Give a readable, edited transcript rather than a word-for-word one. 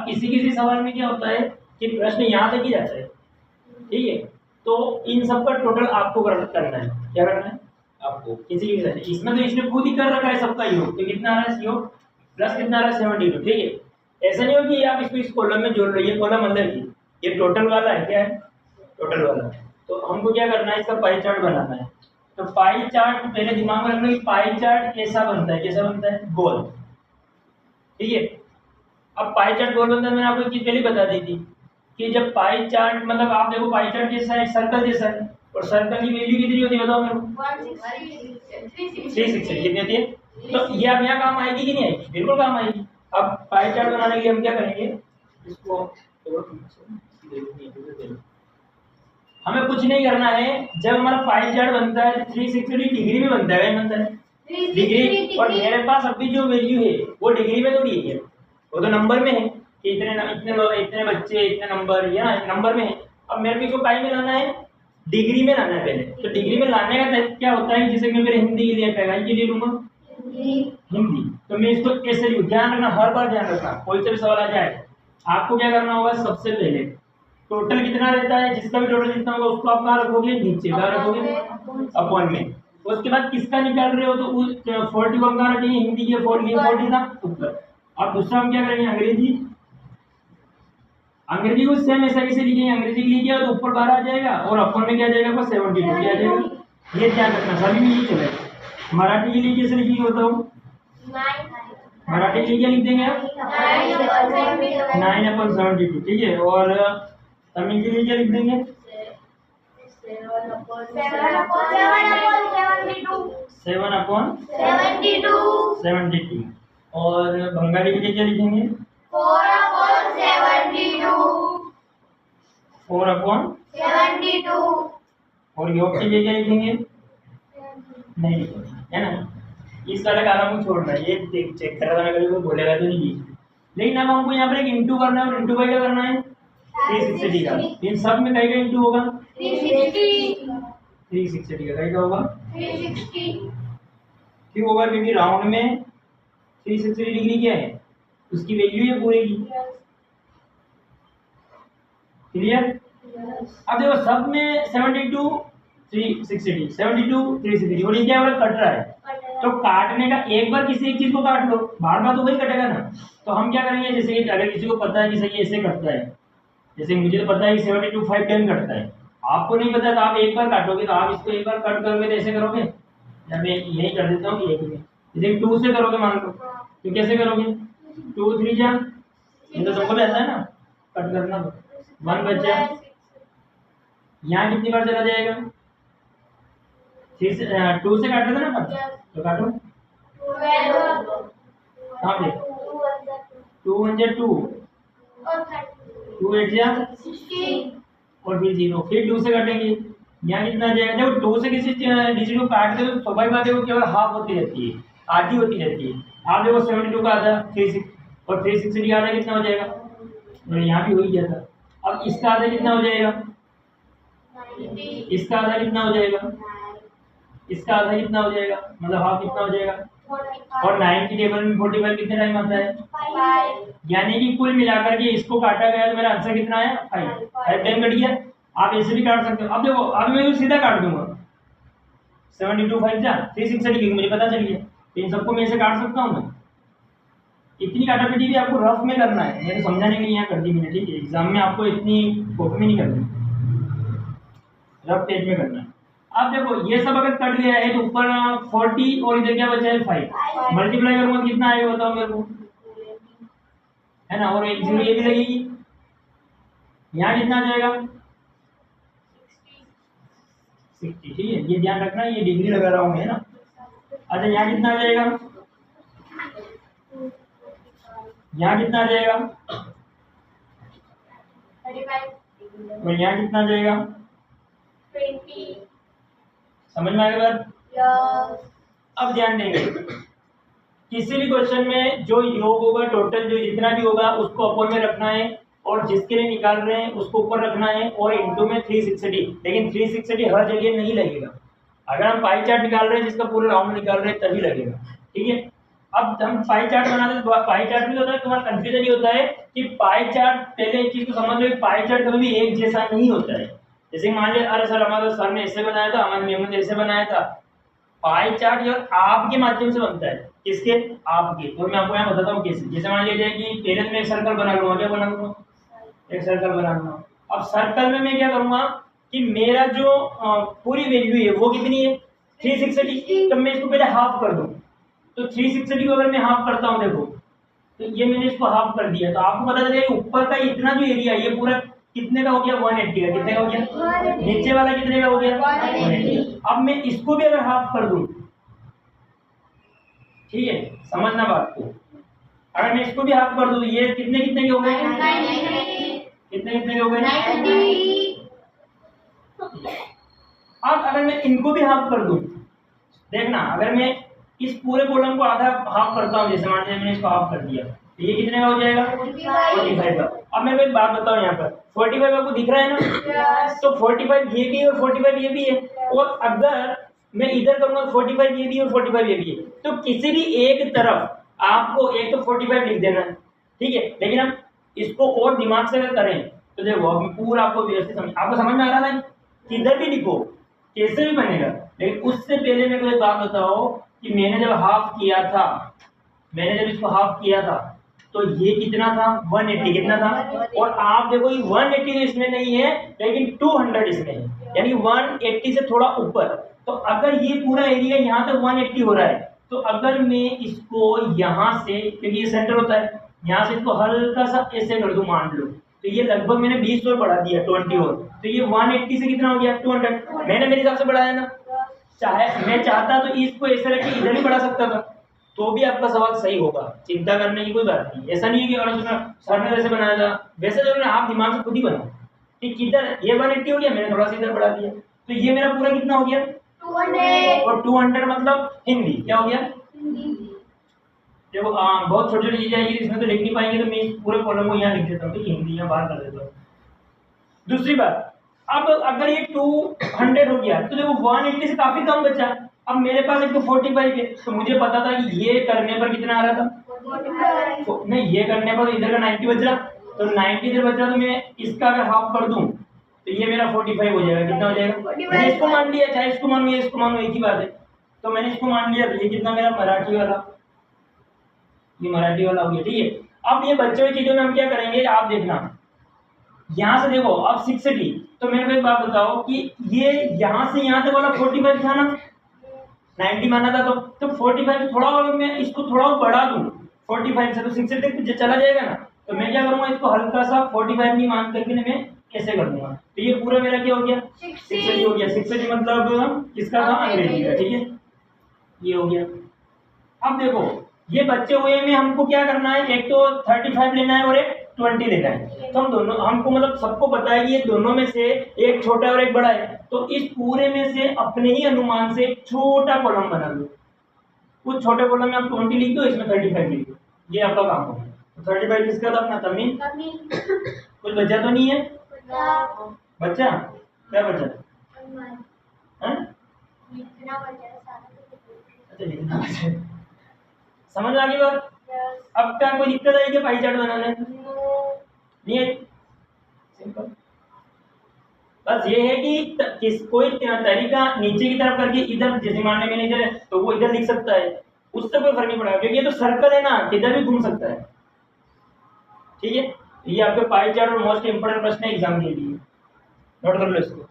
अब किसी किसी सवाल में क्या होता है कि प्रश्न यहाँ तक ही जाता है, ठीक है, तो इन सब का टोटल आपको करना है। क्या करना है आपको? किसी किसी इसमें तो इसने खुद ही कर रखा है सबका योग, तो कितना आ रहा है योग प्लस कितना आ रहा है 72, ठीक है। ऐसा नहीं हो कि आप इसको इस कॉलम में जोड़ रही है, कॉलम अंदर की, ये टोटल वाला है, क्या है टोटल वाला। तो हमको क्या करना है, इसका पाई चार्ट बनाना है। तो पाई चार्ट पहले दिमाग में रखना कि पाई चार्ट कैसा बनता है, कैसा बनता है गोल, ठीक है। अब पाई चार्ट गोल बनता है, मैंने आपको एक चीज पहले बता दी थी कि जब पाई चार्ट मतलब आप देखो पाई चार्ट जैसा है, सर्कल जैसा है, और सर्कल की वैल्यू कितनी होती है बताओ मेरे को? 360 कितनी होती है? तो ये अब यहाँ काम आएगी कि नहीं आएगी? बिल्कुल काम आएगी। अब पाई चार्ट बनाने के लिए हम क्या करेंगे, इसको हमें कुछ नहीं करना है। जब हमारा पाई चार्ट बनता है 360 डिग्री में बनता है, बनता है डिग्री, और मेरे पास अभी जो वैल्यू है वो डिग्री में थोड़ी है, वो तो नंबर में है कि इतने बच्चे इतने नंबर, या नंबर में है। अब मेरे को इसको पाई में लाना है, डिग्री में लाना है पहले। तो डिग्री में लाने का क्या होता है, जैसे कि मेरे हिंदी के लिए पैगाई के लिए लूंगा हिंदी, तो मैं इसको कैसे लिखूं? ध्यान रखना, हर बार ध्यान रखना, कोई सा भी सवाल आ जाए आपको क्या करना होगा, सबसे पहले टोटल कितना रहता है, जिसका भी टोटल जितना होगा उसको आप कहाँ रखोगे, नीचे कहाँ रखोगे, अपॉन में। उसके बाद किसका निकाल रहे हो तो उस 40 को कहाँ रखेंगे, हिंदी के 40 था ऊपर। अब दूसरा हम क्या करेंगे, अंग्रेजी को सेम ऐसा कैसे लिखेंगे, अंग्रेजी लिख दिया तो ऊपर 12 आ जाएगा और अपॉन में क्या आ जाएगा, 72 आ जाएगा। ये ध्यान रखना, सभी में ये चलेगा। मराठी के लिए कैसे लिखेंगे बताओ? मराठी के लिए क्या लिख देंगे आप? 9/72, ठीक है। और तमिल के लिए क्या लिख देंगे? 7/72। और बंगाली के लिए क्या लिखेंगे? 4/72। और योग के लिए क्या लिखेंगे? नहीं लिखेंगे, है ना। इस वाले कालम को छोड़ना, ये चेक करा था, अगर कोई बोलेगा तो नहीं। लेकिन अब हमको यहाँ पर एक इंटू करना है, और इंटू का क्या करना है, 360 का। इन सब में कहीं का इंटू होगा 360 का, कहीं का होगा 360। क्यों होगा? क्योंकि राउंड में 360 डिग्री क्या है, उसकी वैल्यू है पूरे की। क्लियर? अब देखो सब में 72 360 72 360, और ये क्या हो रहा है, कट रहा है। तो काटने का एक बार किसी एक चीज को काट लो, बार बार तो वही कटेगा ना। तो हम क्या करेंगे, जैसे कि अगर किसी को पता है कि सही ऐसे कटता है, जैसे मुझे तो पता है कि 72 5 10 कटता है, आपको नहीं पता तो आप एक बार काटोगे, तो आप इसको एक बार कट करोगे तो ऐसे करोगे, या मैं यही कर देता हूँ एक में, जैसे 2 से करोगे मान लो, तो कैसे करोगे, 2 3 जा, ये तो सबको भी आता है ना कट करना। 1 बचा, यहाँ कितनी बार चला जाएगा, 2 से काट रहे थे ना, तो काटो कहाँ पे, 2 1 जा 2, 2 8 जा 16, और फिर 0, फिर 2 से काटेंगे, यहाँ कितना आ जाएगा। जब 2 से किसी डिजिट को काट दे तो स्वाभाविक बात है वो केवल हाफ होती रहती है, आधी होती रहती है। आप देखो 72 का आधा 36, और 360 का आधा कितना हो जाएगा, और यहाँ भी हो ही गया था। अब इसका आधा कितना हो जाएगा, इसका आधा कितना हो जाएगा, इसका आधा कितना हो जाएगा, मतलब हाफ कितना हो जाएगा। और 9 की टेबल में 45 कितने टाइम आता है, 5। यानी कि कुल मिलाकर के इसको काटा गया तो मेरा आंसर कितना आया, 5 टाइम कट गया। आप ऐसे भी काट सकते हो। अब देखो अब मैं सीधा काट दूंगा, 72 5 जा 360 की मुझे पता चल गया, इन सबको मैं ऐसे काट सकता हूँ मैं। इतनी काटापीटी भी आपको रफ में करना है, मेरे समझाने के लिए यहाँ कर दी मैंने, ठीक है। एग्जाम में आपको इतनी कॉपी में नहीं करनी, रफ पेज में करना है। अब देखो ये सब अगर कट गया है तो ऊपर 40 और इधर क्या बचा है 5, मल्टीप्लाई करूंगा तो कितना आएगा बताओ मेरे को, है ना। और एक 0 ये भी लगेगी, यहाँ कितना आ जाएगा 60, ठीक है। ये ध्यान रखना, ये डिग्री लगा रहा हूँ मैं, है ना। अच्छा यहाँ कितना आ जाएगा, यहाँ कितना आ जाएगा, और यहाँ कितना आ जाएगा 20। समझ में आएगा बात? अब ध्यान देंगे, किसी भी क्वेश्चन में जो योग होगा टोटल जो जितना भी होगा उसको अपॉन में रखना है, और जिसके लिए निकाल रहे हैं उसको ऊपर रखना है, और इंटू में 360। लेकिन 360 हर जगह नहीं लगेगा, अगर हम पाई चार्ट निकाल रहे हैं जिसका पूरा राउंड निकाल रहे हैं तभी लगेगा, ठीक है। अब हम पाई चार्ट बनाते हैं, तो पाई चार्ट में होता है, तुम्हारा कंफ्यूजन ये होता है कि पाई चार्ट, पहले एक चीज को समझ लो, पाई चार्ट कभी भी एक जैसा नहीं होता है। जैसे मान लिया अरे सर हमारे सर ने ऐसे बनाया था, हमारे मेम ने ऐसे बनाया था। पाई चार्ट जो आपके माध्यम से बनता है, किसके? आपके। तो मैं आपको यहाँ बताता हूँ कैसे। जैसे मान लीजिए कि पहले मैं एक सर्कल बना लूंगा, क्या बना लूंगा? एक सर्कल बना लूंगा। अब सर्कल में मैं क्या करूंगा कि मेरा जो पूरी वैल्यू है वो कितनी है? 360। तब मैं इसको पहले हाफ कर दूं। तो 360 को अगर मैं हाफ करता हूँ, देखो तो ये मैंने इसको हाफ कर दिया, तो आपको पता चलेगा ऊपर का इतना जो एरिया है ये पूरा कितने का हो गया? 180 का। कितने का हो गया? नीचे वाला कितने का हो गया? 180। अब मैं इसको भी अगर हाफ कर दूं, ठीक है, समझना बात को, अगर मैं इसको भी हाफ कर दूं तो ये कितने कितने के हो गए? कितने कितने के हो गए? 90। अब अगर मैं इनको भी हाफ कर दूं, देखना अगर मैं इस पूरे कॉलम को आधा हाफ करता हूं, जैसे मान लीजिए मैंने इसको हाफ कर दिया, तो ये कितने का हो जाएगा? 45 का। अब मैं एक बात बताऊं, यहाँ पर 45 आपको दिख रहा है ना? तो 45 ये भी है और 45 ये भी है, और अगर मैं इधर करूंगा तो 45 ये भी है और 45 ये भी है, तो किसी भी एक तरफ आपको एक तो 45 लिख देना है, ठीक है। लेकिन हम इसको और दिमाग से अगर करें तो देखो अब पूरा आपको व्यवस्थित आपको समझ में आ रहा है, किधर भी लिखो कैसे भी बनेगा। लेकिन उससे पहले मेरे को एक बात बताओ कि मैंने जब हाफ किया था, मैंने जब इसको हाफ किया था तो ये कितना था? 180। कितना था? और आप देखो ये 180 तो इसमें नहीं है, लेकिन 200 इसमें है, यानी 180 से थोड़ा ऊपर। तो अगर ये पूरा एरिया यहाँ तक 180 हो रहा है, तो अगर मैं इसको यहाँ से, क्योंकि ये सेंटर होता है, यहाँ से इसको हल्का सा ऐसे कर दूं मान लो, तो ये लगभग मैंने 20 और बढ़ा दिया, 20 और, तो ये 180 से कितना हो गया? 200। मैंने मेरे हिसाब से बढ़ाया ना। चाहे मैं चाहता तो इसको ऐसे रख के इधर भी बढ़ा सकता था, तो भी आपका सवाल सही होगा, चिंता करने की कोई बात नहीं। ऐसा नहीं है कि अगर सर ने जैसे बनाया था वैसे जो आप दिमाग से खुद ही बना कि किधर ये 180 हो गया, मैंने थोड़ा सा इधर बढ़ा दिया, तो ये मेरा पूरा कितना हो गया? 200। और 200 मतलब हिंदी क्या हो गया? देखो बहुत छोटी छोटी चीजें आएगी, इसमें तो लिख नहीं पाएंगे, तो मैं इस पूरे कॉलम को यहाँ लिख देता हूँ, ठीक है, हिंदी यहाँ बाहर कर देता हूँ। दूसरी बात, अब अगर ये 200 हो गया तो देखो 180 से काफी कम बचा। अब मेरे पास एक तो 45 है, तो मुझे पता था कि ये करने पर कितना आ रहा था? 45। तो नहीं, ये करने पर इधर का 90 बच रहा, तो 90 इधर बच रहा, तो मैं इसका अगर हाफ कर दूं तो ये मेरा 45 हो जाएगा। कितना हो जाएगा? मैंने इसको मान लिया, चाहे इसको मानूं या इसको मानूं एक ही बात है, तो मैंने इसको मान लिया, तो ये कितना मेरा मराठी वाला, ये मराठी वाला हो गया, ठीक है। अब ये बच्चे हुई चीजों में हम क्या करेंगे, आप देखना यहाँ से देखो, अब 660, तो मेरे को एक बात बताओ कि ये यहाँ से यहाँ तक वाला 45 था ना, 90 माना था, तो 45 थोड़ा और मैं इसको थोड़ा और बढ़ा दूं 45 से, तो 660 तक चला जाएगा ना। तो मैं क्या करूंगा, इसको हल्का सा 45 नहीं मान करके मैं कैसे कर दूंगा, तो ये पूरा मेरा क्या हो गया? 660 हो गया। 660 मतलब किसका था? अंग्रेजी का, ठीक है, ये हो गया। अब देखो ये बच्चे हुए में हमको क्या करना है, एक तो 35 लेना है और एक 20 लेना है, तो हम दोनों, हमको मतलब सबको पता है कि ये दोनों में से एक छोटा और एक बड़ा है, तो इस पूरे में से अपने ही अनुमान से एक छोटा कॉलम बना लो। उस छोटे कॉलम में आप 20 लिख दो, इसमें 35 लिख दो, ये आपका काम होगा। 35 किसका था? अपना तमीन। कुछ बचा तो नहीं है? बच्चा क्या बचा? अच्छा लिखना बचा, समझ आ गई बात? अब क्या कोई दिक्कत आई क्या पाई चार्ट बनाने? नहीं है, सिंपल। बस ये है कि किस कोई तरीका नीचे की तरफ करके इधर, जैसे मानने में इधर है तो वो इधर लिख सकता है, उससे कोई फर्क नहीं पड़ेगा, क्योंकि ये तो सर्कल है ना, किधर भी घूम सकता है, ठीक है। ये आपके पाई चार्ट और मोस्ट इंपोर्टेंट प्रश्न है एग्जाम के लिए, नोट कर लो इसको।